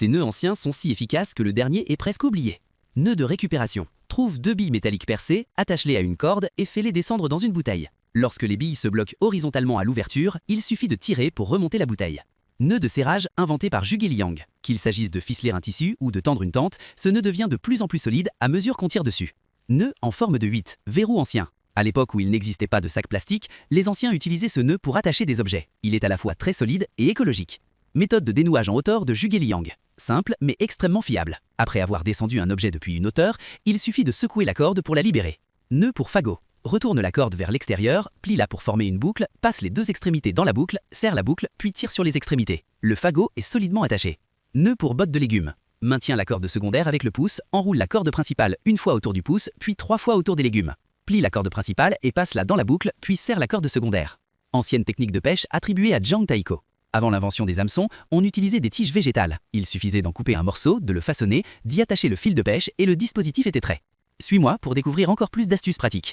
Ces nœuds anciens sont si efficaces que le dernier est presque oublié. Nœud de récupération. Trouve 2 billes métalliques percées, attache-les à une corde et fais-les descendre dans une bouteille. Lorsque les billes se bloquent horizontalement à l'ouverture, il suffit de tirer pour remonter la bouteille. Nœud de serrage inventé par Zhuge Liang. Qu'il s'agisse de ficeler un tissu ou de tendre une tente, ce nœud devient de plus en plus solide à mesure qu'on tire dessus. Nœud en forme de 8, verrou ancien. À l'époque où il n'existait pas de sac plastique, les anciens utilisaient ce nœud pour attacher des objets. Il est à la fois très solide et écologique. Méthode de dénouage en hauteur de Zhuge Liang. Simple mais extrêmement fiable. Après avoir descendu un objet depuis une hauteur, il suffit de secouer la corde pour la libérer. Nœud pour fagot. Retourne la corde vers l'extérieur, plie-la pour former une boucle, passe les 2 extrémités dans la boucle, serre la boucle, puis tire sur les extrémités. Le fagot est solidement attaché. Nœud pour botte de légumes. Maintiens la corde secondaire avec le pouce, enroule la corde principale une fois autour du pouce, puis 3 fois autour des légumes. Plie la corde principale et passe-la dans la boucle, puis serre la corde secondaire. Ancienne technique de pêche attribuée à Zhang Taiko. Avant l'invention des hameçons, on utilisait des tiges végétales. Il suffisait d'en couper un morceau, de le façonner, d'y attacher le fil de pêche et le dispositif était prêt. Suis-moi pour découvrir encore plus d'astuces pratiques.